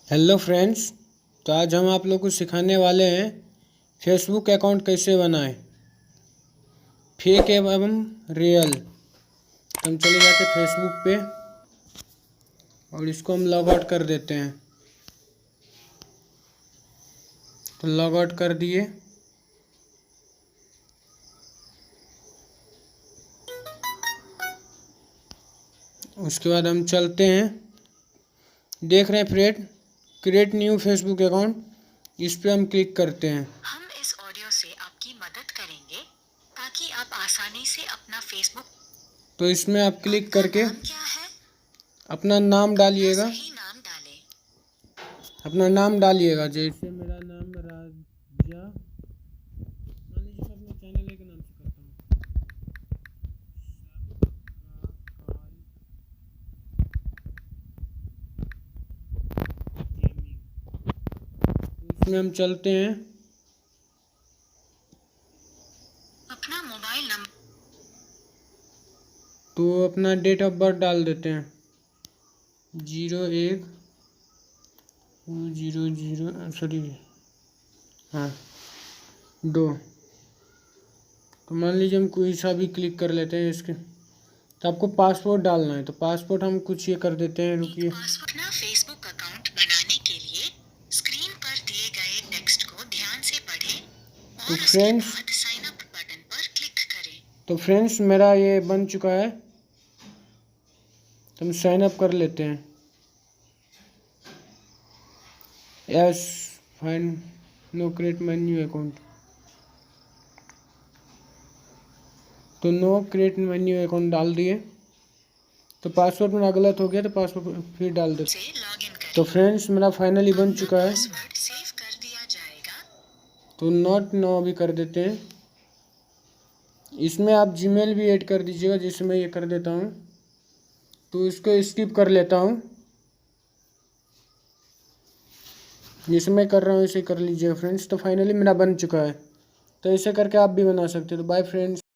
Hello friends. तो आज हम आप लोग को सिखाने वाले हैं फेसबुक अकाउंट कैसे बनाएं, फेक एवं रियल। तो हम चले जाते हैं फेसबुक पे और इसको हम लॉग आउट कर देते हैं। तो लॉग आउट कर दिए। उसके बाद हम चलते हैं, देख रहे हैं क्रिएट न्यू फेसबुक अकाउंट, इस पे हम क्लिक करते हैं। हम इस ऑडियो से आपकी मदद करेंगे ताकि आप आसानी से अपना फेसबुक। तो इसमें आप क्लिक करके नाम क्या है? अपना नाम डालिएगा। सही नाम डालें। अपना नाम डालिएगा, जैसे मेरा नाम राजा, मान लीजिए मैं अपने चैनल के नाम से करता हूँ। इसमें हम चलते हैं, अपना मोबाइल नंबर। तो अपना डेट ऑफ बर्थ डाल देते हैं 01/00 सॉरी हाँ 2। तो मान लीजिए हम कोई सा भी क्लिक कर लेते हैं इसके। तो आपको पासपोर्ट डालना है, तो पासपोर्ट हम कुछ ये कर देते हैं, रुकिए। अपना फेसबुक अकाउंट बनाने के लिए स्क्रीन पर दिए गए टेक्स्ट को ध्यान से पढ़ें तो और उसके फ्रेंड्स बाद साइन अप बटन पर क्लिक करें। तो फ्रेंड्स मेरा ये बन चुका है, तो हम साइन अप कर लेते हैं। Yes, fine, no create my new account. तो no create my new account डाल दिए। तो पासवर्ड मेरा गलत हो गया, तो पासवर्ड फिर डाल दे। तो फ्रेंड्स मेरा फाइनली बन चुका है। सेव कर दिया जाएगा। तो नॉट नो अभी कर देते हैं। इसमें आप जीमेल भी ऐड कर दीजिएगा, जैसे मैं ये कर देता हूँ। तो इसको स्किप कर लेता हूँ, जैसे मैं कर रहा हूँ ऐसे कर लीजिएगा फ्रेंड्स। तो फाइनली मेरा बन चुका है। तो ऐसे करके आप भी बना सकते हो। तो बाय फ्रेंड्स।